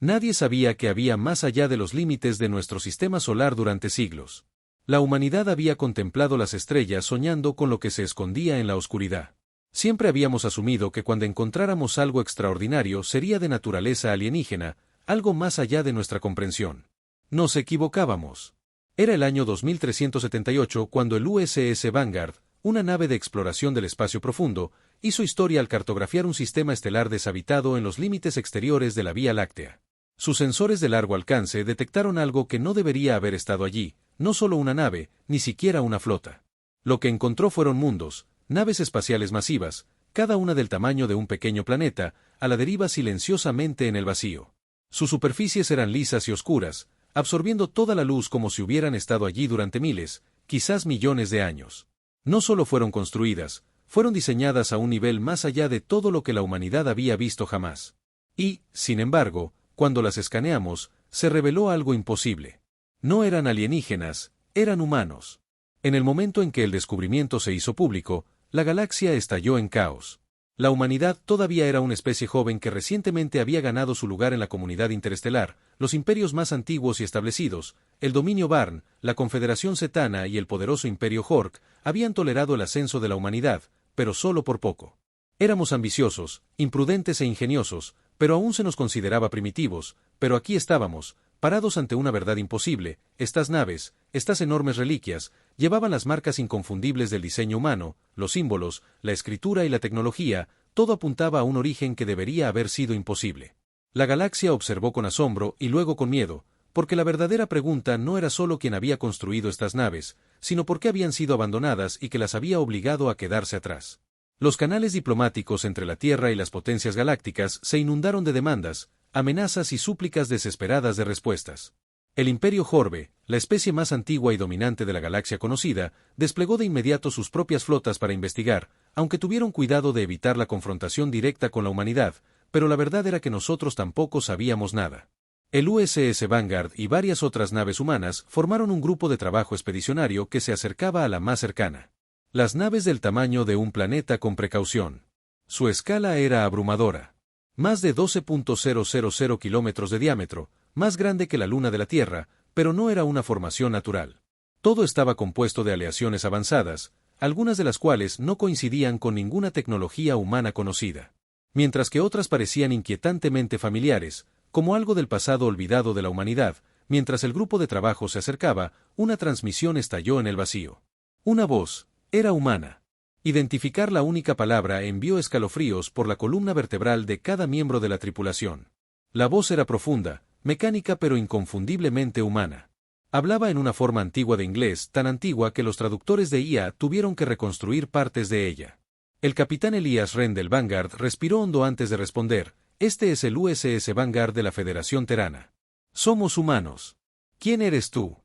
Nadie sabía que había más allá de los límites de nuestro sistema solar durante siglos. La humanidad había contemplado las estrellas soñando con lo que se escondía en la oscuridad. Siempre habíamos asumido que cuando encontráramos algo extraordinario sería de naturaleza alienígena, algo más allá de nuestra comprensión. Nos equivocábamos. Era el año 2378 cuando el USS Vanguard, una nave de exploración del espacio profundo, hizo historia al cartografiar un sistema estelar deshabitado en los límites exteriores de la Vía Láctea. Sus sensores de largo alcance detectaron algo que no debería haber estado allí, no solo una nave, ni siquiera una flota. Lo que encontró fueron mundos, naves espaciales masivas, cada una del tamaño de un pequeño planeta, a la deriva silenciosamente en el vacío. Sus superficies eran lisas y oscuras, absorbiendo toda la luz como si hubieran estado allí durante miles, quizás millones de años. No solo fueron construidas, fueron diseñadas a un nivel más allá de todo lo que la humanidad había visto jamás. Y, sin embargo, cuando las escaneamos, se reveló algo imposible. No eran alienígenas, eran humanos. En el momento en que el descubrimiento se hizo público, la galaxia estalló en caos. La humanidad todavía era una especie joven que recientemente había ganado su lugar en la comunidad interestelar, los imperios más antiguos y establecidos, el dominio Barn, la Confederación Setana y el poderoso Imperio Hork, habían tolerado el ascenso de la humanidad, pero solo por poco. Éramos ambiciosos, imprudentes e ingeniosos, pero aún se nos consideraba primitivos, pero aquí estábamos, parados ante una verdad imposible. Estas naves, estas enormes reliquias, llevaban las marcas inconfundibles del diseño humano, los símbolos, la escritura y la tecnología, todo apuntaba a un origen que debería haber sido imposible. La galaxia observó con asombro y luego con miedo, porque la verdadera pregunta no era solo quién había construido estas naves, sino por qué habían sido abandonadas y que las había obligado a quedarse atrás. Los canales diplomáticos entre la Tierra y las potencias galácticas se inundaron de demandas, amenazas y súplicas desesperadas de respuestas. El Imperio Horbe, la especie más antigua y dominante de la galaxia conocida, desplegó de inmediato sus propias flotas para investigar, aunque tuvieron cuidado de evitar la confrontación directa con la humanidad, pero la verdad era que nosotros tampoco sabíamos nada. El USS Vanguard y varias otras naves humanas formaron un grupo de trabajo expedicionario que se acercaba a la más cercana. Las naves del tamaño de un planeta con precaución. Su escala era abrumadora. Más de 12.000 kilómetros de diámetro, más grande que la luna de la Tierra, pero no era una formación natural. Todo estaba compuesto de aleaciones avanzadas, algunas de las cuales no coincidían con ninguna tecnología humana conocida. Mientras que otras parecían inquietantemente familiares, como algo del pasado olvidado de la humanidad, mientras el grupo de trabajo se acercaba, una transmisión estalló en el vacío. Una voz. Era humana. Identificar la única palabra envió escalofríos por la columna vertebral de cada miembro de la tripulación. La voz era profunda, mecánica pero inconfundiblemente humana. Hablaba en una forma antigua de inglés, tan antigua que los traductores de IA tuvieron que reconstruir partes de ella. El capitán Elias Wren del Vanguard respiró hondo antes de responder. Este es el USS Vanguard de la Federación Terana. Somos humanos. ¿Quién eres tú?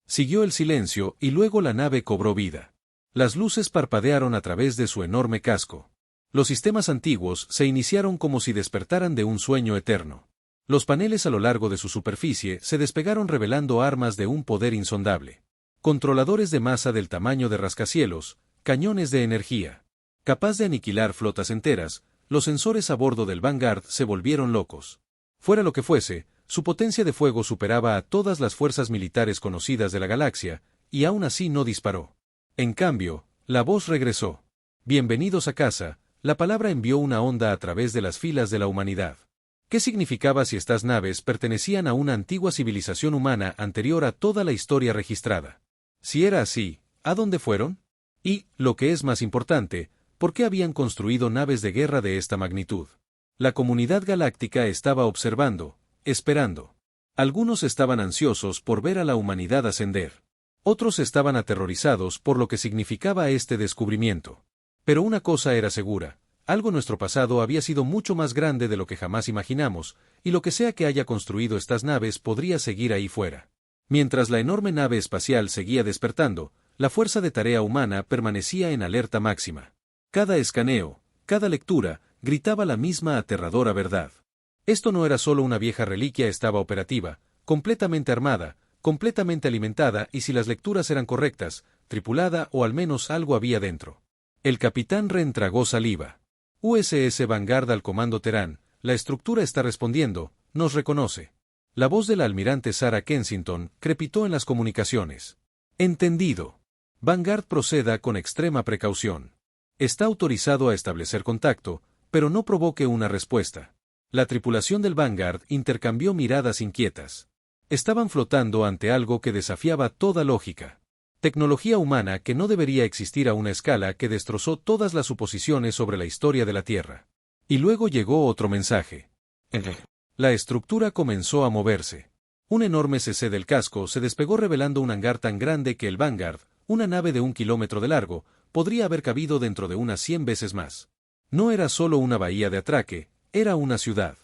Siguió el silencio y luego la nave cobró vida. Las luces parpadearon a través de su enorme casco. Los sistemas antiguos se iniciaron como si despertaran de un sueño eterno. Los paneles a lo largo de su superficie se despegaron revelando armas de un poder insondable. Controladores de masa del tamaño de rascacielos, cañones de energía. Capaz de aniquilar flotas enteras, los sensores a bordo del Vanguard se volvieron locos. Fuera lo que fuese, su potencia de fuego superaba a todas las fuerzas militares conocidas de la galaxia, y aún así no disparó. En cambio, la voz regresó. Bienvenidos a casa, la palabra envió una onda a través de las filas de la humanidad. ¿Qué significaba si estas naves pertenecían a una antigua civilización humana anterior a toda la historia registrada? Si era así, ¿a dónde fueron? Y, lo que es más importante, ¿por qué habían construido naves de guerra de esta magnitud? La comunidad galáctica estaba observando, esperando. Algunos estaban ansiosos por ver a la humanidad ascender. Otros estaban aterrorizados por lo que significaba este descubrimiento. Pero una cosa era segura, algo en nuestro pasado había sido mucho más grande de lo que jamás imaginamos, y lo que sea que haya construido estas naves podría seguir ahí fuera. Mientras la enorme nave espacial seguía despertando, la fuerza de tarea humana permanecía en alerta máxima. Cada escaneo, cada lectura, gritaba la misma aterradora verdad. Esto no era solo una vieja reliquia, estaba operativa, completamente armada, completamente alimentada y si las lecturas eran correctas, tripulada o al menos algo había dentro. El capitán Wren tragó saliva. USS Vanguard al comando Terán, la estructura está respondiendo, nos reconoce. La voz de la almirante Sarah Kensington crepitó en las comunicaciones. Entendido. Vanguard proceda con extrema precaución. Está autorizado a establecer contacto, pero no provoque una respuesta. La tripulación del Vanguard intercambió miradas inquietas. Estaban flotando ante algo que desafiaba toda lógica. Tecnología humana que no debería existir a una escala que destrozó todas las suposiciones sobre la historia de la Tierra. Y luego llegó otro mensaje. La estructura comenzó a moverse. Un enorme CC del casco se despegó revelando un hangar tan grande que el Vanguard, una nave de 1 kilómetro de largo, podría haber cabido dentro de unas 100 veces más. No era solo una bahía de atraque, era una ciudad.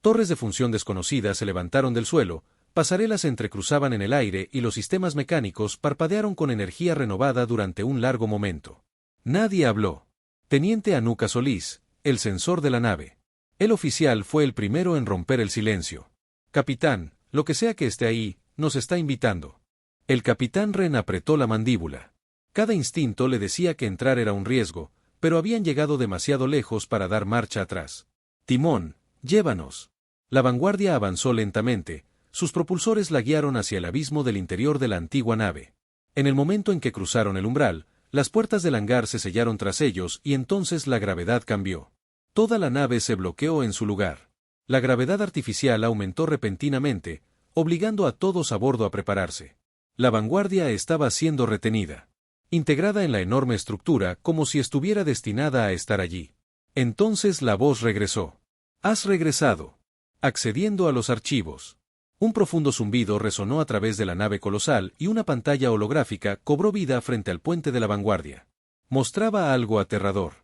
Torres de función desconocidas se levantaron del suelo, pasarelas se entrecruzaban en el aire y los sistemas mecánicos parpadearon con energía renovada durante un largo momento. Nadie habló. Teniente Anuka Solís, el sensor de la nave. El oficial fue el primero en romper el silencio. Capitán, lo que sea que esté ahí, nos está invitando. El capitán Ren apretó la mandíbula. Cada instinto le decía que entrar era un riesgo, pero habían llegado demasiado lejos para dar marcha atrás. Timón, llévanos. La vanguardia avanzó lentamente, sus propulsores la guiaron hacia el abismo del interior de la antigua nave. En el momento en que cruzaron el umbral, las puertas del hangar se sellaron tras ellos y entonces la gravedad cambió. Toda la nave se bloqueó en su lugar. La gravedad artificial aumentó repentinamente, obligando a todos a bordo a prepararse. La vanguardia estaba siendo retenida, integrada en la enorme estructura como si estuviera destinada a estar allí. Entonces la voz regresó. «Has regresado». Accediendo a los archivos. Un profundo zumbido resonó a través de la nave colosal y una pantalla holográfica cobró vida frente al puente de la vanguardia. Mostraba algo aterrador.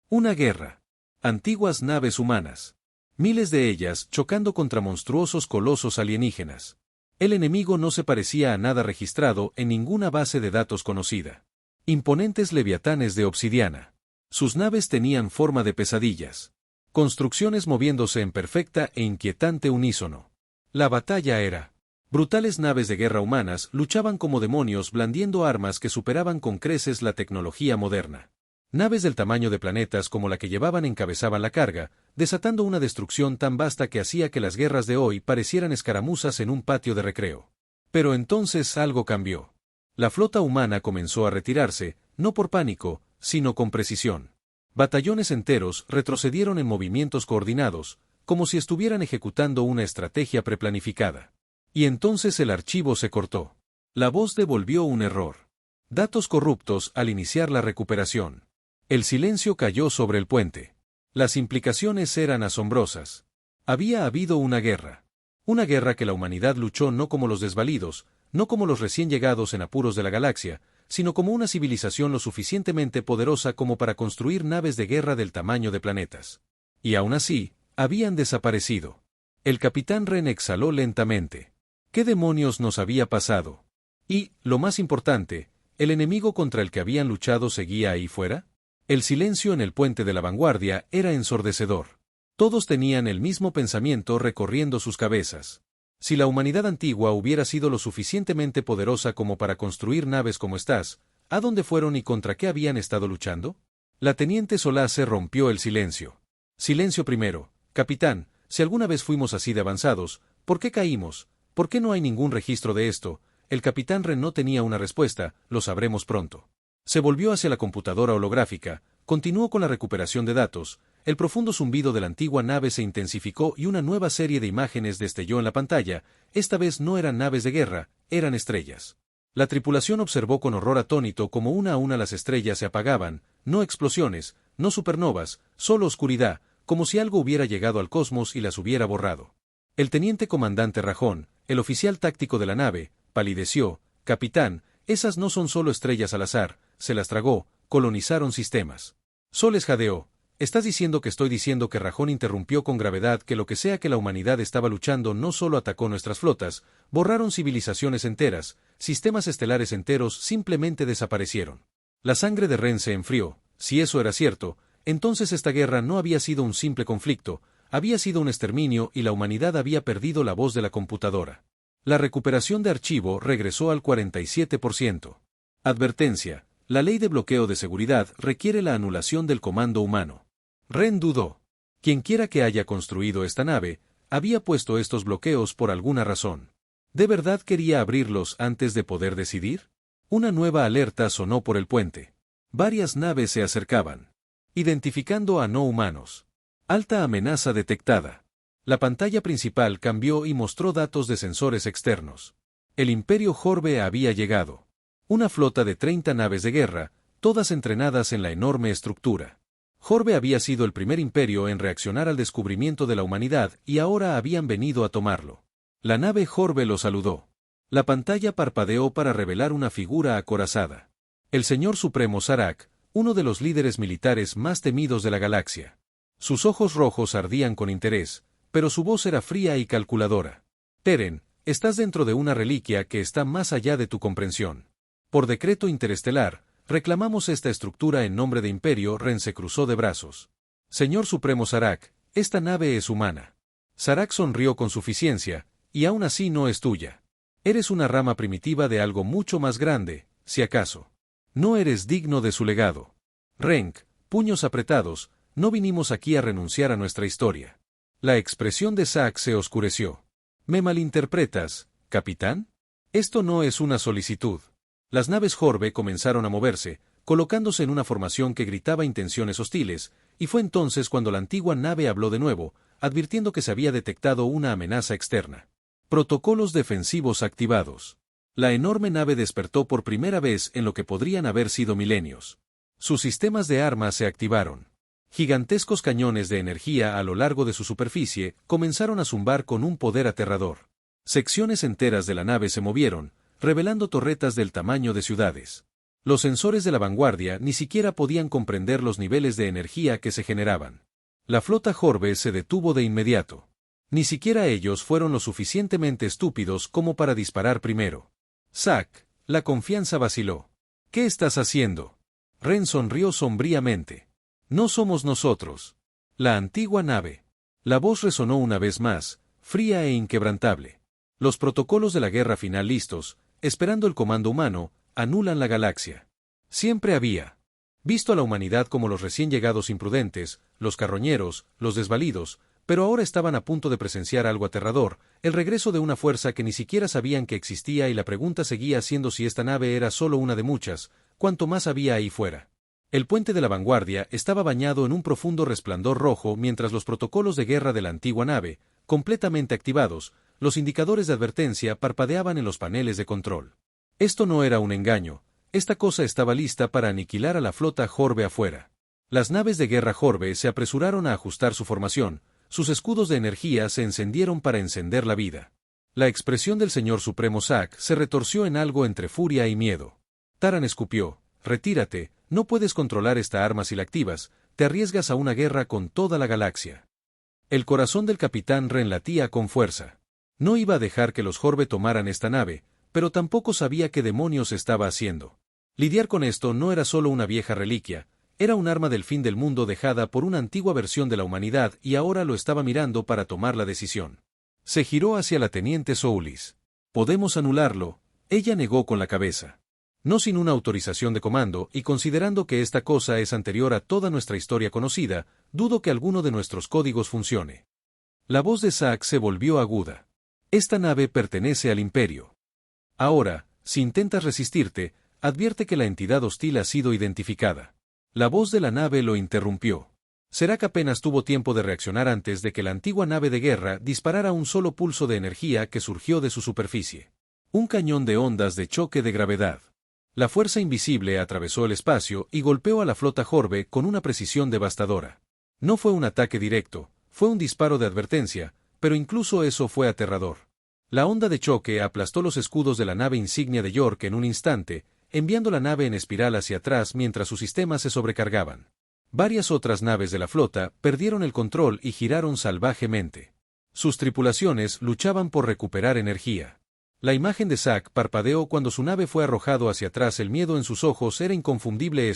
Una guerra. Antiguas naves humanas. Miles de ellas chocando contra monstruosos colosos alienígenas. El enemigo no se parecía a nada registrado en ninguna base de datos conocida. Imponentes leviatanes de obsidiana. Sus naves tenían forma de pesadillas. Construcciones moviéndose en perfecta e inquietante unísono. La batalla era. Brutales naves de guerra humanas luchaban como demonios blandiendo armas que superaban con creces la tecnología moderna. Naves del tamaño de planetas como la que llevaban encabezaban la carga, desatando una destrucción tan vasta que hacía que las guerras de hoy parecieran escaramuzas en un patio de recreo. Pero entonces algo cambió. La flota humana comenzó a retirarse, no por pánico, sino con precisión. Batallones enteros retrocedieron en movimientos coordinados, como si estuvieran ejecutando una estrategia preplanificada. Y entonces el archivo se cortó. La voz devolvió un error. Datos corruptos al iniciar la recuperación. El silencio cayó sobre el puente. Las implicaciones eran asombrosas. Había habido una guerra. Una guerra que la humanidad luchó no como los desvalidos, no como los recién llegados en apuros de la galaxia, sino como una civilización lo suficientemente poderosa como para construir naves de guerra del tamaño de planetas. Y aún así, habían desaparecido. El capitán Ren exhaló lentamente. ¿Qué demonios nos había pasado? Y, lo más importante, ¿el enemigo contra el que habían luchado seguía ahí fuera? El silencio en el puente de la vanguardia era ensordecedor. Todos tenían el mismo pensamiento recorriendo sus cabezas. Si la humanidad antigua hubiera sido lo suficientemente poderosa como para construir naves como estas, ¿a dónde fueron y contra qué habían estado luchando? La teniente Solace rompió el silencio. Silencio primero, capitán, si alguna vez fuimos así de avanzados, ¿por qué caímos? ¿Por qué no hay ningún registro de esto? El capitán Ren no tenía una respuesta, lo sabremos pronto. Se volvió hacia la computadora holográfica, continuó con la recuperación de datos, el profundo zumbido de la antigua nave se intensificó y una nueva serie de imágenes destelló en la pantalla, esta vez no eran naves de guerra, eran estrellas. La tripulación observó con horror atónito cómo una a una las estrellas se apagaban, no explosiones, no supernovas, solo oscuridad, como si algo hubiera llegado al cosmos y las hubiera borrado. El teniente comandante Rajón, el oficial táctico de la nave, palideció. Capitán, esas no son solo estrellas al azar, se las tragó, colonizaron sistemas. Soles jadeó. ¿Estás diciendo que estoy diciendo que Rajón interrumpió con gravedad que lo que sea que la humanidad estaba luchando no solo atacó nuestras flotas, borraron civilizaciones enteras, sistemas estelares enteros simplemente desaparecieron? La sangre de Ren se enfrió. Si eso era cierto, entonces esta guerra no había sido un simple conflicto, había sido un exterminio y la humanidad había perdido la voz de la computadora. La recuperación de archivo regresó al 47%. Advertencia. La ley de bloqueo de seguridad requiere la anulación del comando humano. Ren dudó. Quienquiera que haya construido esta nave, había puesto estos bloqueos por alguna razón. ¿De verdad quería abrirlos antes de poder decidir? Una nueva alerta sonó por el puente. Varias naves se acercaban. Identificando a no humanos. Alta amenaza detectada. La pantalla principal cambió y mostró datos de sensores externos. El Imperio Jorbe había llegado. Una flota de 30 naves de guerra, todas entrenadas en la enorme estructura. Jorbe había sido el primer imperio en reaccionar al descubrimiento de la humanidad y ahora habían venido a tomarlo. La nave Jorbe lo saludó. La pantalla parpadeó para revelar una figura acorazada. El Señor Supremo Sarak, uno de los líderes militares más temidos de la galaxia. Sus ojos rojos ardían con interés, pero su voz era fría y calculadora. Teren, estás dentro de una reliquia que está más allá de tu comprensión. Por decreto interestelar, reclamamos esta estructura en nombre de Imperio. Ren se cruzó de brazos. Señor Supremo Sarak, esta nave es humana. Sarak sonrió con suficiencia, y aún así no es tuya. Eres una rama primitiva de algo mucho más grande, si acaso. No eres digno de su legado. Renk, puños apretados, no vinimos aquí a renunciar a nuestra historia. La expresión de Zack se oscureció. ¿Me malinterpretas, capitán? Esto no es una solicitud. Las naves Jorbe comenzaron a moverse, colocándose en una formación que gritaba intenciones hostiles, y fue entonces cuando la antigua nave habló de nuevo, advirtiendo que se había detectado una amenaza externa. Protocolos defensivos activados. La enorme nave despertó por primera vez en lo que podrían haber sido milenios. Sus sistemas de armas se activaron. Gigantescos cañones de energía a lo largo de su superficie comenzaron a zumbar con un poder aterrador. Secciones enteras de la nave se movieron, revelando torretas del tamaño de ciudades. Los sensores de la vanguardia ni siquiera podían comprender los niveles de energía que se generaban. La flota Jorbe se detuvo de inmediato. Ni siquiera ellos fueron lo suficientemente estúpidos como para disparar primero. Zack, la confianza vaciló. ¿Qué estás haciendo? Ren sonrió sombríamente. No somos nosotros. La antigua nave. La voz resonó una vez más, fría e inquebrantable. Los protocolos de la guerra final listos, esperando el comando humano, anulan la galaxia. Siempre había visto a la humanidad como los recién llegados imprudentes, los carroñeros, los desvalidos, pero ahora estaban a punto de presenciar algo aterrador, el regreso de una fuerza que ni siquiera sabían que existía, y la pregunta seguía siendo si esta nave era solo una de muchas, cuanto más había ahí fuera. El puente de la vanguardia estaba bañado en un profundo resplandor rojo mientras los protocolos de guerra de la antigua nave, completamente activados, los indicadores de advertencia parpadeaban en los paneles de control. Esto no era un engaño, esta cosa estaba lista para aniquilar a la flota Jorbe afuera. Las naves de guerra Jorbe se apresuraron a ajustar su formación, sus escudos de energía se encendieron para encender la vida. La expresión del Señor Supremo Zack se retorció en algo entre furia y miedo. Taran escupió, retírate, no puedes controlar esta arma si la activas, te arriesgas a una guerra con toda la galaxia. El corazón del capitán Ren latía con fuerza. No iba a dejar que los Jorbe tomaran esta nave, pero tampoco sabía qué demonios estaba haciendo. Lidiar con esto no era solo una vieja reliquia, era un arma del fin del mundo dejada por una antigua versión de la humanidad y ahora lo estaba mirando para tomar la decisión. Se giró hacia la teniente Soulis. ¿Podemos anularlo? Ella negó con la cabeza. No sin una autorización de comando, y considerando que esta cosa es anterior a toda nuestra historia conocida, dudo que alguno de nuestros códigos funcione. La voz de Zack se volvió aguda. Esta nave pertenece al Imperio. Ahora, si intentas resistirte, advierte que la entidad hostil ha sido identificada. La voz de la nave lo interrumpió. Serac apenas tuvo tiempo de reaccionar antes de que la antigua nave de guerra disparara un solo pulso de energía que surgió de su superficie. Un cañón de ondas de choque de gravedad. La fuerza invisible atravesó el espacio y golpeó a la flota Jorbe con una precisión devastadora. No fue un ataque directo, fue un disparo de advertencia, pero incluso eso fue aterrador. La onda de choque aplastó los escudos de la nave insignia de York en un instante, enviando la nave en espiral hacia atrás mientras sus sistemas se sobrecargaban. Varias otras naves de la flota perdieron el control y giraron salvajemente. Sus tripulaciones luchaban por recuperar energía. La imagen de Zack parpadeó cuando su nave fue arrojado hacia atrás. El miedo en sus ojos era inconfundible.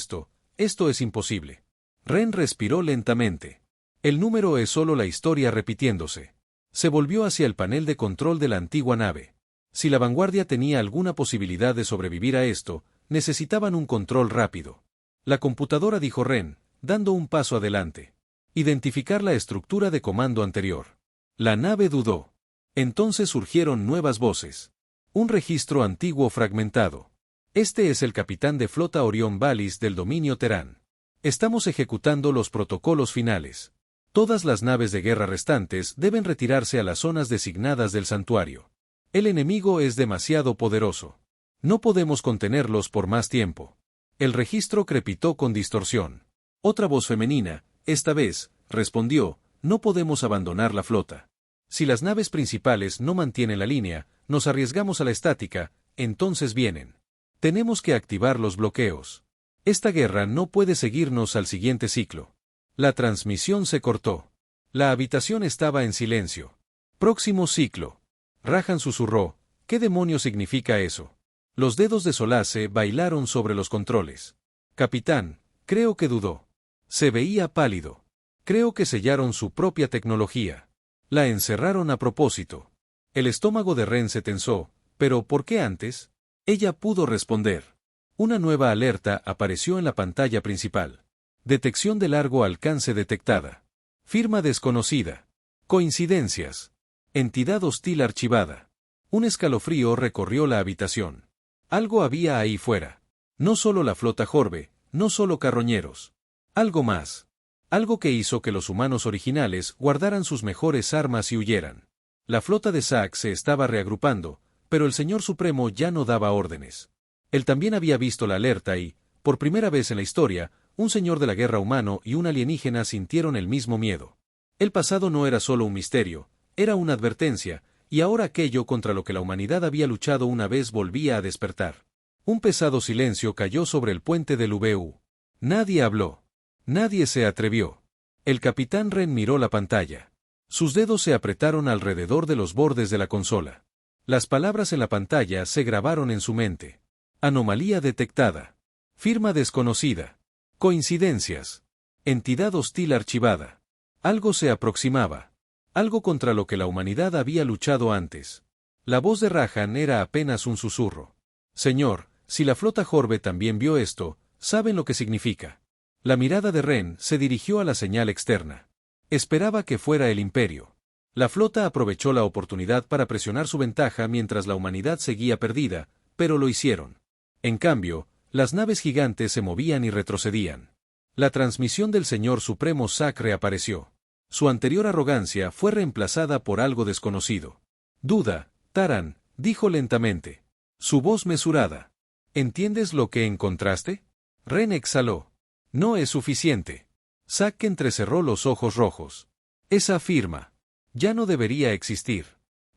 Esto es imposible. Ren respiró lentamente. El número es solo la historia repitiéndose. Se volvió hacia el panel de control de la antigua nave. Si la vanguardia tenía alguna posibilidad de sobrevivir a esto, necesitaban un control rápido. La computadora, dijo Ren, dando un paso adelante. Identificar la estructura de comando anterior. La nave dudó. Entonces surgieron nuevas voces. Un registro antiguo fragmentado. Este es el capitán de flota Orión Valis del dominio Terán. Estamos ejecutando los protocolos finales. Todas las naves de guerra restantes deben retirarse a las zonas designadas del santuario. El enemigo es demasiado poderoso. No podemos contenerlos por más tiempo. El registro crepitó con distorsión. Otra voz femenina, esta vez, respondió, no podemos abandonar la flota. Si las naves principales no mantienen la línea, nos arriesgamos a la estática, entonces vienen. Tenemos que activar los bloqueos. Esta guerra no puede seguirnos al siguiente ciclo. La transmisión se cortó. La habitación estaba en silencio. Próximo ciclo. Rajan susurró, ¿qué demonios significa eso? Los dedos de Solace bailaron sobre los controles. Capitán, creo que dudó. Se veía pálido. Creo que sellaron su propia tecnología. La encerraron a propósito. El estómago de Ren se tensó, pero ¿por qué antes? Ella pudo responder. Una nueva alerta apareció en la pantalla principal. Detección de largo alcance detectada. Firma desconocida. Coincidencias. Entidad hostil archivada. Un escalofrío recorrió la habitación. Algo había ahí fuera. No solo la flota Jorbe, no solo carroñeros. Algo más. Algo que hizo que los humanos originales guardaran sus mejores armas y huyeran. La flota de Zack se estaba reagrupando, pero el Señor Supremo ya no daba órdenes. Él también había visto la alerta y, por primera vez en la historia, un señor de la guerra humano y un alienígena sintieron el mismo miedo. El pasado no era solo un misterio, era una advertencia, y ahora aquello contra lo que la humanidad había luchado una vez volvía a despertar. Un pesado silencio cayó sobre el puente del VU. Nadie habló. Nadie se atrevió. El capitán Ren miró la pantalla. Sus dedos se apretaron alrededor de los bordes de la consola. Las palabras en la pantalla se grabaron en su mente. Anomalía detectada. Firma desconocida. Coincidencias. Entidad hostil archivada. Algo se aproximaba. Algo contra lo que la humanidad había luchado antes. La voz de Rajan era apenas un susurro. Señor, si la flota Jorbe también vio esto, ¿saben lo que significa? La mirada de Ren se dirigió a la señal externa. Esperaba que fuera el Imperio. La flota aprovechó la oportunidad para presionar su ventaja mientras la humanidad seguía perdida, pero lo hicieron. En cambio, las naves gigantes se movían y retrocedían. La transmisión del Señor Supremo Zack reapareció. Su anterior arrogancia fue reemplazada por algo desconocido. Duda, Taran, dijo lentamente. Su voz mesurada. ¿Entiendes lo que encontraste? Ren exhaló. No es suficiente. Zack entrecerró los ojos rojos. Esa firma. Ya no debería existir.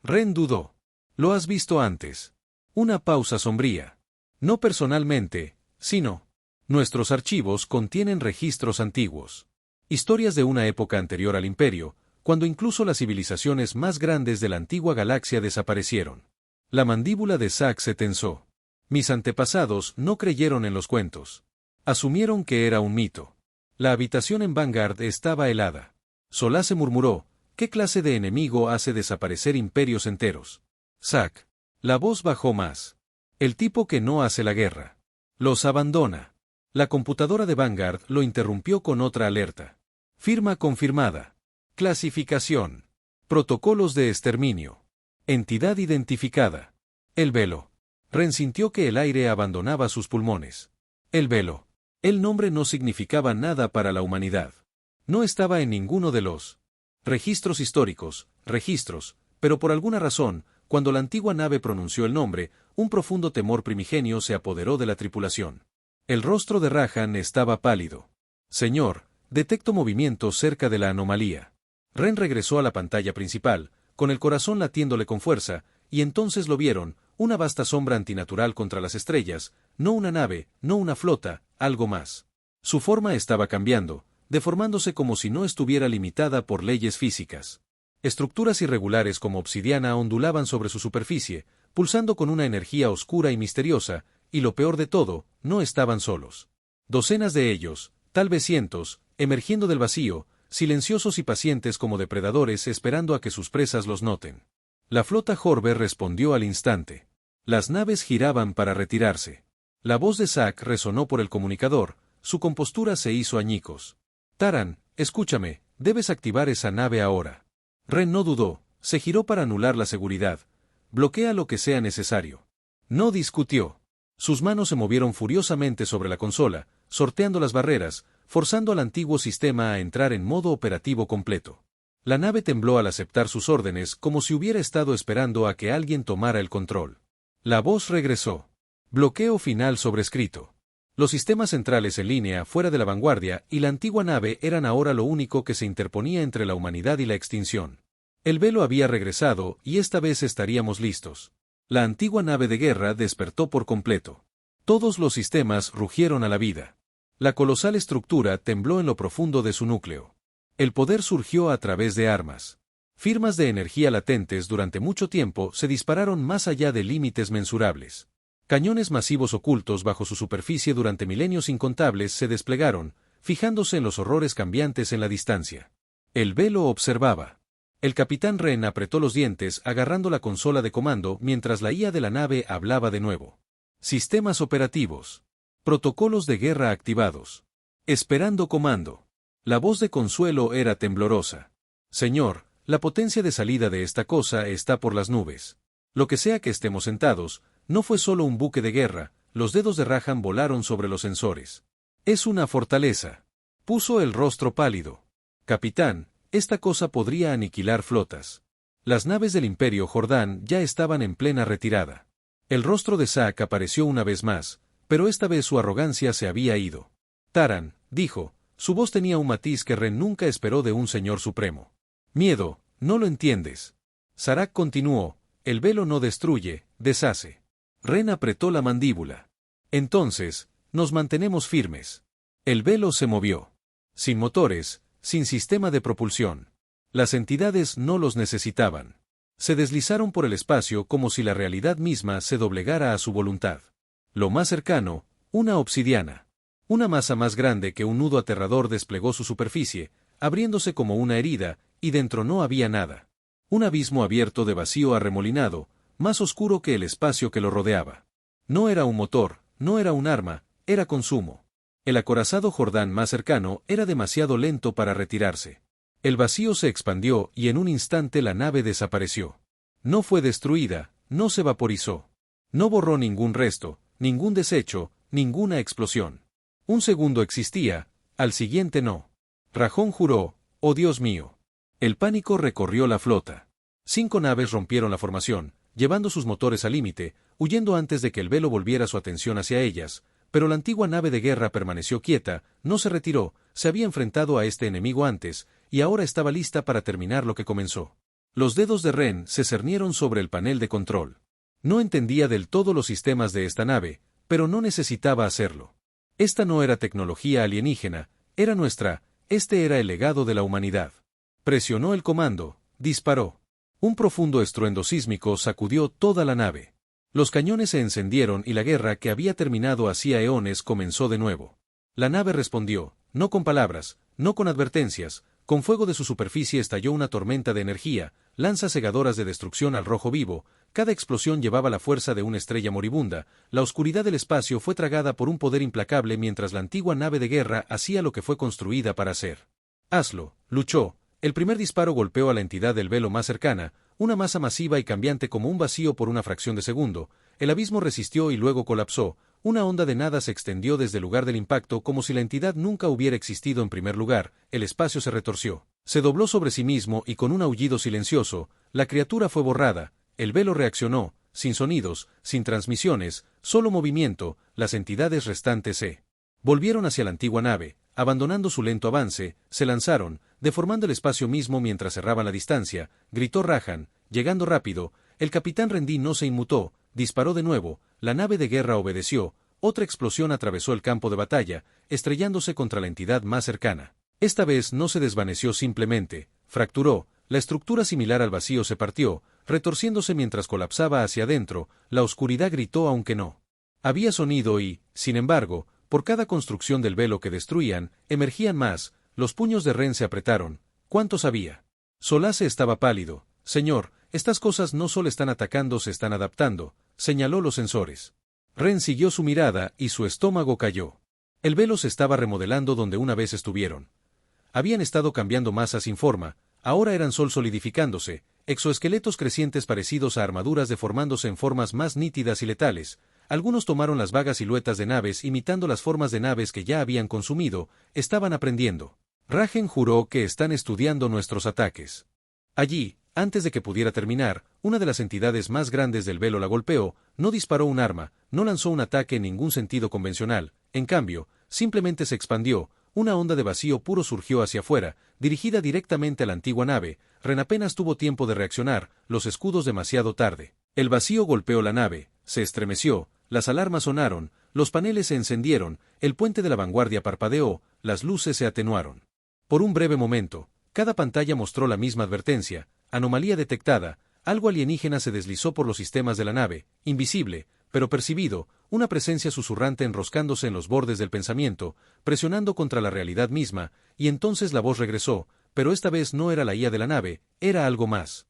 Ren dudó. Lo has visto antes. Una pausa sombría. No personalmente, sino. Nuestros archivos contienen registros antiguos. Historias de una época anterior al Imperio, cuando incluso las civilizaciones más grandes de la antigua galaxia desaparecieron. La mandíbula de Zack se tensó. Mis antepasados no creyeron en los cuentos. Asumieron que era un mito. La habitación en Vanguard estaba helada. Solace murmuró, ¿qué clase de enemigo hace desaparecer imperios enteros? Zack. La voz bajó más. El tipo que no hace la guerra. Los abandona. La computadora de Vanguard lo interrumpió con otra alerta. Firma confirmada. Clasificación. Protocolos de exterminio. Entidad identificada. El velo. Ren sintió que el aire abandonaba sus pulmones. El velo. El nombre no significaba nada para la humanidad. No estaba en ninguno de los registros históricos, pero por alguna razón, cuando la antigua nave pronunció el nombre, un profundo temor primigenio se apoderó de la tripulación. El rostro de Rajan estaba pálido. Señor, detecto movimientos cerca de la anomalía. Ren regresó a la pantalla principal, con el corazón latiéndole con fuerza, y entonces lo vieron, una vasta sombra antinatural contra las estrellas, no una nave, no una flota, algo más. Su forma estaba cambiando, deformándose como si no estuviera limitada por leyes físicas. Estructuras irregulares como obsidiana ondulaban sobre su superficie, pulsando con una energía oscura y misteriosa, y lo peor de todo, no estaban solos. Docenas de ellos, tal vez cientos, emergiendo del vacío, silenciosos y pacientes como depredadores esperando a que sus presas los noten. La flota Jorbe respondió al instante. Las naves giraban para retirarse. La voz de Zack resonó por el comunicador, su compostura se hizo añicos. Taran, escúchame, debes activar esa nave ahora. Ren no dudó, se giró para anular la seguridad. Bloquea lo que sea necesario. No discutió. Sus manos se movieron furiosamente sobre la consola, sorteando las barreras, forzando al antiguo sistema a entrar en modo operativo completo. La nave tembló al aceptar sus órdenes como si hubiera estado esperando a que alguien tomara el control. La voz regresó. Bloqueo final sobrescrito. Los sistemas centrales en línea fuera de la vanguardia y la antigua nave eran ahora lo único que se interponía entre la humanidad y la extinción. El velo había regresado y esta vez estaríamos listos. La antigua nave de guerra despertó por completo. Todos los sistemas rugieron a la vida. La colosal estructura tembló en lo profundo de su núcleo. El poder surgió a través de armas. Firmas de energía latentes durante mucho tiempo se dispararon más allá de límites mensurables. Cañones masivos ocultos bajo su superficie durante milenios incontables se desplegaron, fijándose en los horrores cambiantes en la distancia. El velo observaba. El capitán Ren apretó los dientes agarrando la consola de comando mientras la IA de la nave hablaba de nuevo. Sistemas operativos. Protocolos de guerra activados. Esperando comando. La voz de Consuelo era temblorosa. Señor, la potencia de salida de esta cosa está por las nubes. Lo que sea que estemos sentados, no fue solo un buque de guerra, los dedos de Rahan volaron sobre los sensores. Es una fortaleza. Puso el rostro pálido. Capitán, esta cosa podría aniquilar flotas. Las naves del Imperio Jordán ya estaban en plena retirada. El rostro de Zack apareció una vez más, pero esta vez su arrogancia se había ido. Taran, dijo, su voz tenía un matiz que Ren nunca esperó de un señor supremo. Miedo, no lo entiendes. Sarak continuó, el velo no destruye, deshace. Ren apretó la mandíbula. Entonces, nos mantenemos firmes. El velo se movió. Sin motores, sin sistema de propulsión. Las entidades no los necesitaban. Se deslizaron por el espacio como si la realidad misma se doblegara a su voluntad. Lo más cercano, una obsidiana. Una masa más grande que un nudo aterrador desplegó su superficie, abriéndose como una herida, y dentro no había nada. Un abismo abierto de vacío arremolinado, más oscuro que el espacio que lo rodeaba. No era un motor, no era un arma, era consumo. El acorazado Jordán más cercano era demasiado lento para retirarse. El vacío se expandió y en un instante la nave desapareció. No fue destruida, no se vaporizó. No borró ningún resto, ningún desecho, ninguna explosión. Un segundo existía, al siguiente no. Rajón juró, oh Dios mío. El pánico recorrió la flota. 5 naves rompieron la formación, llevando sus motores al límite, huyendo antes de que el velo volviera su atención hacia ellas, pero la antigua nave de guerra permaneció quieta, no se retiró, se había enfrentado a este enemigo antes, y ahora estaba lista para terminar lo que comenzó. Los dedos de Ren se cernieron sobre el panel de control. No entendía del todo los sistemas de esta nave, pero no necesitaba hacerlo. Esta no era tecnología alienígena, era nuestra, este era el legado de la humanidad. Presionó el comando, disparó. Un profundo estruendo sísmico sacudió toda la nave. Los cañones se encendieron y la guerra que había terminado hacía eones comenzó de nuevo. La nave respondió, no con palabras, no con advertencias, con fuego de su superficie estalló una tormenta de energía, lanzas cegadoras de destrucción al rojo vivo, cada explosión llevaba la fuerza de una estrella moribunda, la oscuridad del espacio fue tragada por un poder implacable mientras la antigua nave de guerra hacía lo que fue construida para hacer. Hazlo, luchó. El primer disparo golpeó a la entidad del velo más cercana, una masa masiva y cambiante como un vacío por una fracción de segundo, el abismo resistió y luego colapsó, una onda de nada se extendió desde el lugar del impacto como si la entidad nunca hubiera existido en primer lugar, el espacio se retorció, se dobló sobre sí mismo y con un aullido silencioso, la criatura fue borrada, el velo reaccionó, sin sonidos, sin transmisiones, solo movimiento, las entidades restantes se volvieron hacia la antigua nave, abandonando su lento avance, se lanzaron, deformando el espacio mismo mientras cerraban la distancia, gritó Rahan, llegando rápido, el capitán Rendí no se inmutó, disparó de nuevo, la nave de guerra obedeció, otra explosión atravesó el campo de batalla, estrellándose contra la entidad más cercana. Esta vez no se desvaneció simplemente, fracturó, la estructura similar al vacío se partió, retorciéndose mientras colapsaba hacia adentro, la oscuridad gritó aunque no había sonido y, sin embargo, por cada construcción del velo que destruían, emergían más, los puños de Ren se apretaron. ¿Cuántos había? Solace estaba pálido. Señor, estas cosas no solo están atacando, se están adaptando, señaló los sensores. Ren siguió su mirada y su estómago cayó. El velo se estaba remodelando donde una vez estuvieron. Habían estado cambiando masa sin forma, ahora eran sol solidificándose, exoesqueletos crecientes parecidos a armaduras deformándose en formas más nítidas y letales. Algunos tomaron las vagas siluetas de naves imitando las formas de naves que ya habían consumido, estaban aprendiendo. Ragen juró que están estudiando nuestros ataques. Allí, antes de que pudiera terminar, una de las entidades más grandes del velo la golpeó, no disparó un arma, no lanzó un ataque en ningún sentido convencional, en cambio, simplemente se expandió, una onda de vacío puro surgió hacia afuera, dirigida directamente a la antigua nave. Ren apenas tuvo tiempo de reaccionar, los escudos demasiado tarde. El vacío golpeó la nave, se estremeció, las alarmas sonaron, los paneles se encendieron, el puente de la vanguardia parpadeó, las luces se atenuaron. Por un breve momento, cada pantalla mostró la misma advertencia, anomalía detectada, algo alienígena se deslizó por los sistemas de la nave, invisible, pero percibido, una presencia susurrante enroscándose en los bordes del pensamiento, presionando contra la realidad misma, y entonces la voz regresó, pero esta vez no era la IA de la nave, era algo más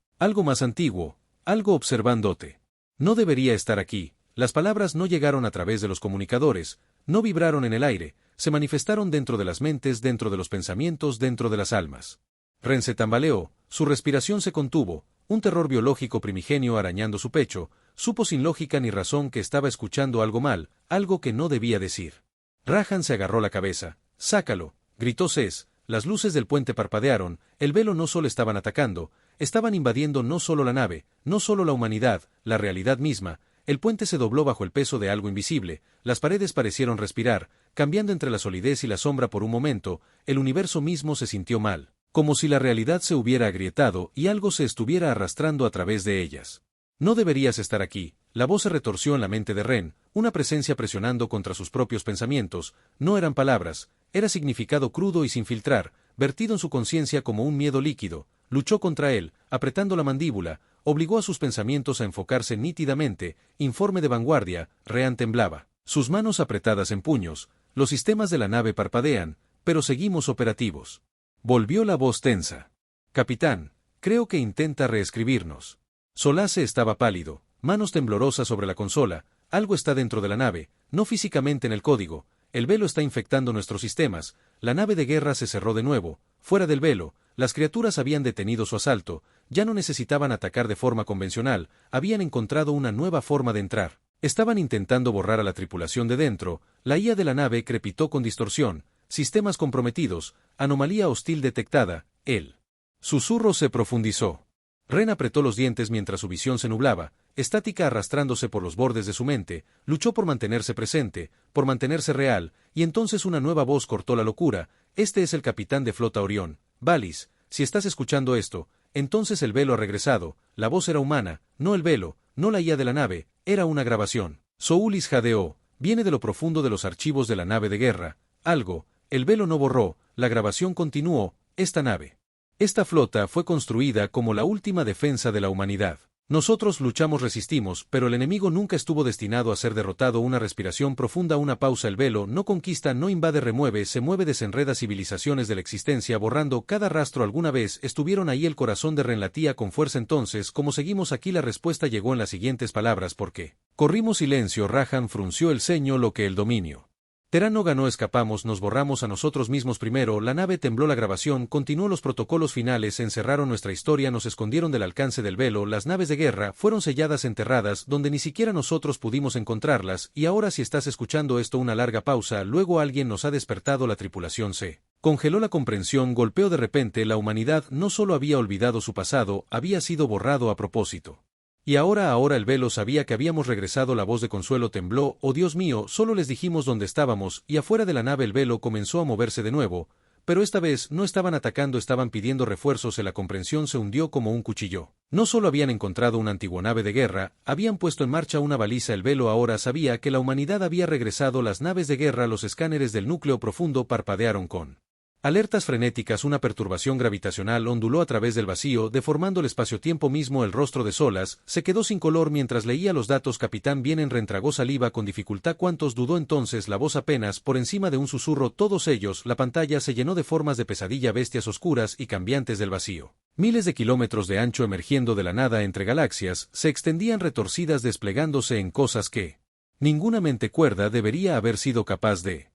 antiguo, algo observándote. No debería estar aquí. Las palabras no llegaron a través de los comunicadores, no vibraron en el aire, se manifestaron dentro de las mentes, dentro de los pensamientos, dentro de las almas. Ren se tambaleó, su respiración se contuvo, un terror biológico primigenio arañando su pecho, supo sin lógica ni razón que estaba escuchando algo mal, algo que no debía decir. Rahan se agarró la cabeza. «¡Sácalo!», gritó Cés, las luces del puente parpadearon, el velo no solo estaban atacando, estaban invadiendo no solo la nave, no solo la humanidad, la realidad misma. El puente se dobló bajo el peso de algo invisible, las paredes parecieron respirar, cambiando entre la solidez y la sombra por un momento, el universo mismo se sintió mal, como si la realidad se hubiera agrietado y algo se estuviera arrastrando a través de ellas. «No deberías estar aquí», la voz se retorció en la mente de Ren, una presencia presionando contra sus propios pensamientos, no eran palabras, era significado crudo y sin filtrar, vertido en su conciencia como un miedo líquido, luchó contra él, apretando la mandíbula, obligó a sus pensamientos a enfocarse nítidamente, informe de vanguardia, Rean temblaba, sus manos apretadas en puños, los sistemas de la nave parpadean, pero seguimos operativos. Volvió la voz tensa. «Capitán, creo que intenta reescribirnos». Solace estaba pálido, manos temblorosas sobre la consola, algo está dentro de la nave, no físicamente en el código, el velo está infectando nuestros sistemas, la nave de guerra se cerró de nuevo, fuera del velo, las criaturas habían detenido su asalto, ya no necesitaban atacar de forma convencional, habían encontrado una nueva forma de entrar. Estaban intentando borrar a la tripulación de dentro, la IA de la nave crepitó con distorsión, sistemas comprometidos, anomalía hostil detectada, el susurro se profundizó. Ren apretó los dientes mientras su visión se nublaba, estática arrastrándose por los bordes de su mente, luchó por mantenerse presente, por mantenerse real, y entonces una nueva voz cortó la locura. «Este es el capitán de flota Orión. Valis, si estás escuchando esto, entonces el velo ha regresado». La voz era humana, no el velo, no la IA de la nave, era una grabación. Soulis jadeó, viene de lo profundo de los archivos de la nave de guerra, algo, el velo no borró, la grabación continuó, esta nave. Esta flota fue construida como la última defensa de la humanidad. Nosotros luchamos, resistimos, pero el enemigo nunca estuvo destinado a ser derrotado. Una respiración profunda, una pausa. El velo no conquista, no invade, remueve, se mueve, desenreda civilizaciones de la existencia, borrando cada rastro. Alguna vez estuvieron ahí. El corazón de Ren latía con fuerza. Entonces, ¿cómo seguimos aquí? La respuesta llegó en las siguientes palabras: ¿por qué? Corrimos. Silencio. Rahan frunció el ceño. Lo que el dominio Terán no ganó, escapamos, nos borramos a nosotros mismos primero. La nave tembló, la grabación continuó, los protocolos finales encerraron nuestra historia, nos escondieron del alcance del velo, las naves de guerra fueron selladas, enterradas, donde ni siquiera nosotros pudimos encontrarlas, y ahora si estás escuchando esto, una larga pausa, luego alguien nos ha despertado, la tripulación se congeló, la comprensión golpeó de repente, la humanidad no solo había olvidado su pasado, había sido borrado a propósito. Y ahora el velo sabía que habíamos regresado. La voz de Consuelo tembló. «Oh Dios mío, solo les dijimos dónde estábamos», y afuera de la nave el velo comenzó a moverse de nuevo, pero esta vez no estaban atacando, estaban pidiendo refuerzos. La comprensión se hundió como un cuchillo. No solo habían encontrado una antigua nave de guerra, habían puesto en marcha una baliza. El velo ahora sabía que la humanidad había regresado. Las naves de guerra, los escáneres del núcleo profundo parpadearon con alertas frenéticas. Una perturbación gravitacional onduló a través del vacío, deformando el espacio-tiempo mismo. El rostro de Solas se quedó sin color mientras leía los datos. «Capitán, vienen». Reentragó saliva con dificultad. «¿Cuántos?». Dudó entonces, la voz apenas por encima de un susurro: «Todos ellos». La pantalla se llenó de formas de pesadilla, bestias oscuras y cambiantes del vacío. Miles de kilómetros de ancho emergiendo de la nada entre galaxias, se extendían retorcidas, desplegándose en cosas que ninguna mente cuerda debería haber sido capaz de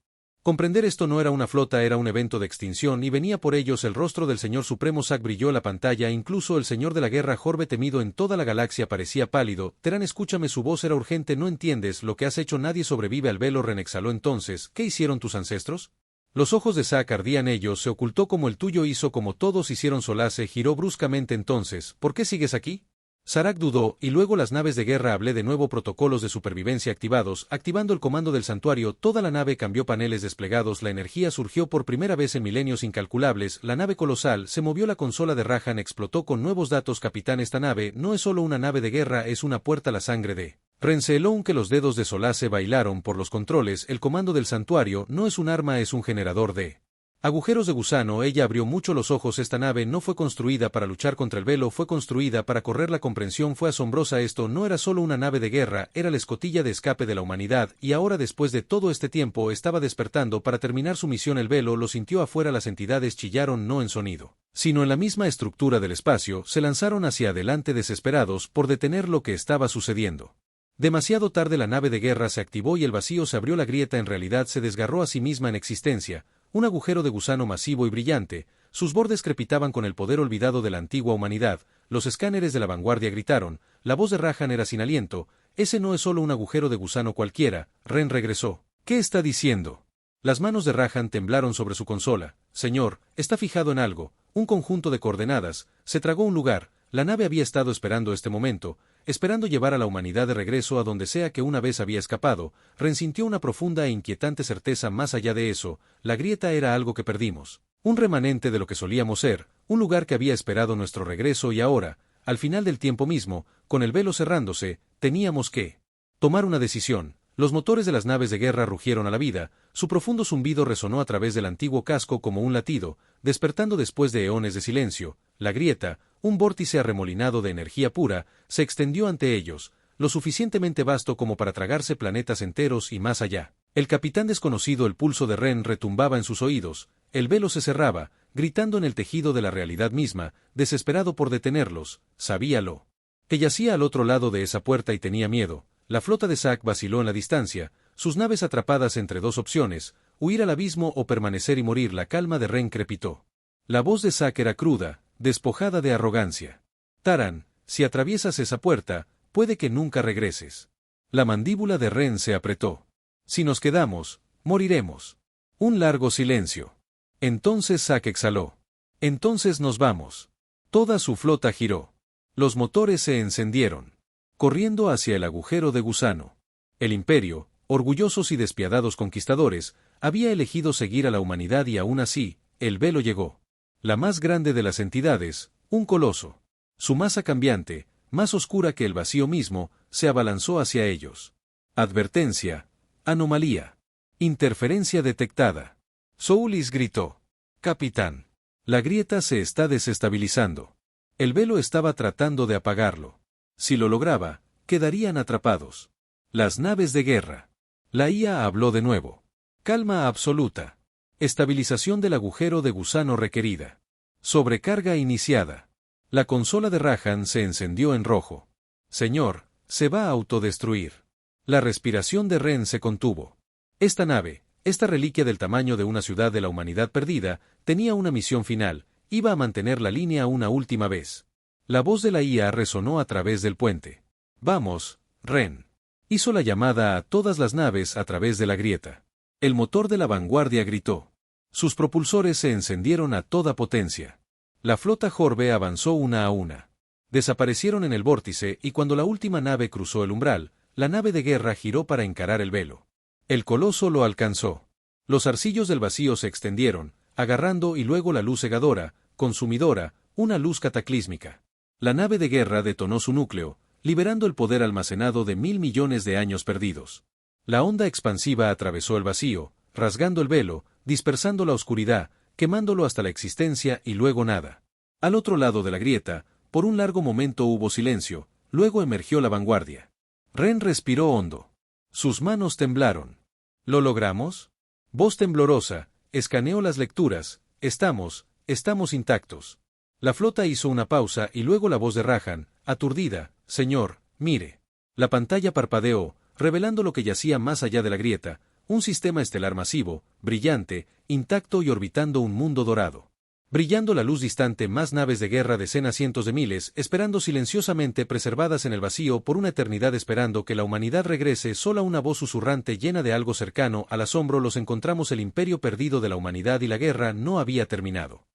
Comprender esto no era una flota, era un evento de extinción y venía por ellos. El rostro del Señor Supremo Zack brilló la pantalla, incluso el Señor de la Guerra Jorbe temido en toda la galaxia parecía pálido. Terán, escúchame, su voz era urgente. ¿No entiendes lo que has hecho? Nadie sobrevive al velo. Ren exhaló entonces. ¿Qué hicieron tus ancestros? Los ojos de Zack ardían. Ellos se ocultó como el tuyo hizo, como todos hicieron. Solace giró bruscamente. Entonces, ¿por qué sigues aquí? Sarak dudó, y luego las naves de guerra. Hablé de nuevo. Protocolos de supervivencia activados, activando el comando del santuario. Toda la nave cambió, paneles desplegados. La energía surgió por primera vez en milenios incalculables. La nave colosal se movió. La consola de Rahan explotó con nuevos datos. Capitán, esta nave no es solo una nave de guerra, es una puerta a la sangre de Ren. Se heló, aunque los dedos de Solace bailaron por los controles. El comando del santuario no es un arma, es un generador de agujeros de gusano. Ella abrió mucho los ojos. Esta nave no fue construida para luchar contra el velo, fue construida para correr. La comprensión fue asombrosa. Esto no era solo una nave de guerra, era la escotilla de escape de la humanidad, y ahora, después de todo este tiempo, estaba despertando para terminar su misión. El velo lo sintió afuera. Las entidades chillaron, no en sonido, sino en la misma estructura del espacio. Se lanzaron hacia adelante desesperados por detener lo que estaba sucediendo. Demasiado tarde. La nave de guerra se activó y el vacío se abrió. La grieta en realidad se desgarró a sí misma en existencia. Un agujero de gusano masivo y brillante, sus bordes crepitaban con el poder olvidado de la antigua humanidad. Los escáneres de la vanguardia gritaron, la voz de Rahan era sin aliento. Ese no es solo un agujero de gusano cualquiera. Ren regresó. ¿Qué está diciendo? Las manos de Rahan temblaron sobre su consola. Señor, está fijado en algo, un conjunto de coordenadas. Se tragó un lugar. La nave había estado esperando este momento, esperando llevar a la humanidad de regreso a donde sea que una vez había escapado. Ren sintió una profunda e inquietante certeza. Más allá de eso, la grieta era algo que perdimos. Un remanente de lo que solíamos ser, un lugar que había esperado nuestro regreso, y ahora, al final del tiempo mismo, con el velo cerrándose, teníamos que tomar una decisión. Los motores de las naves de guerra rugieron a la vida, su profundo zumbido resonó a través del antiguo casco como un latido, despertando después de eones de silencio. La grieta, un vórtice arremolinado de energía pura, se extendió ante ellos, lo suficientemente vasto como para tragarse planetas enteros y más allá. El capitán desconocido, el pulso de Ren retumbaba en sus oídos, el velo se cerraba, gritando en el tejido de la realidad misma, desesperado por detenerlos. Sabíalo, que yacía al otro lado de esa puerta y tenía miedo. La flota de Zack vaciló en la distancia, sus naves atrapadas entre dos opciones, huir al abismo o permanecer y morir. La calma de Ren crepitó. La voz de Zack era cruda, despojada de arrogancia. Taran, si atraviesas esa puerta, puede que nunca regreses. La mandíbula de Ren se apretó. Si nos quedamos, moriremos. Un largo silencio. Entonces Zack exhaló. Entonces nos vamos. Toda su flota giró. Los motores se encendieron, corriendo hacia el agujero de gusano. El Imperio, orgullosos y despiadados conquistadores, había elegido seguir a la humanidad y aún así, el velo llegó. La más grande de las entidades, un coloso. Su masa cambiante, más oscura que el vacío mismo, se abalanzó hacia ellos. Advertencia. Anomalía. Interferencia detectada. Soulis gritó. Capitán. La grieta se está desestabilizando. El velo estaba tratando de apagarlo. Si lo lograba, quedarían atrapados. Las naves de guerra. La IA habló de nuevo. Calma absoluta. Estabilización del agujero de gusano requerida. Sobrecarga iniciada. La consola de Rahan se encendió en rojo. Señor, se va a autodestruir. La respiración de Ren se contuvo. Esta nave, esta reliquia del tamaño de una ciudad de la humanidad perdida, tenía una misión final, iba a mantener la línea una última vez. La voz de la IA resonó a través del puente. Vamos, Ren. Hizo la llamada a todas las naves a través de la grieta. El motor de la vanguardia gritó. Sus propulsores se encendieron a toda potencia. La flota Jorbe avanzó una a una. Desaparecieron en el vórtice y cuando la última nave cruzó el umbral, la nave de guerra giró para encarar el velo. El coloso lo alcanzó. Los arcillos del vacío se extendieron, agarrando y luego la luz cegadora, consumidora, una luz cataclísmica. La nave de guerra detonó su núcleo, liberando el poder almacenado de 1.000 millones de años perdidos. La onda expansiva atravesó el vacío, rasgando el velo, dispersando la oscuridad, quemándolo hasta la existencia y luego nada. Al otro lado de la grieta, por un largo momento hubo silencio, luego emergió la vanguardia. Ren respiró hondo. Sus manos temblaron. ¿Lo logramos? Voz temblorosa, escaneó las lecturas. Estamos intactos. La flota hizo una pausa y luego la voz de Rahan, aturdida, señor, mire. La pantalla parpadeó, revelando lo que yacía más allá de la grieta, Un sistema estelar masivo, brillante, intacto y orbitando un mundo dorado. Brillando la luz distante, más naves de guerra, decenas cientos de miles, esperando silenciosamente, preservadas en el vacío por una eternidad, esperando que la humanidad regrese. Sola una voz susurrante llena de algo cercano al asombro. Los encontramos, el imperio perdido de la humanidad, y la guerra no había terminado.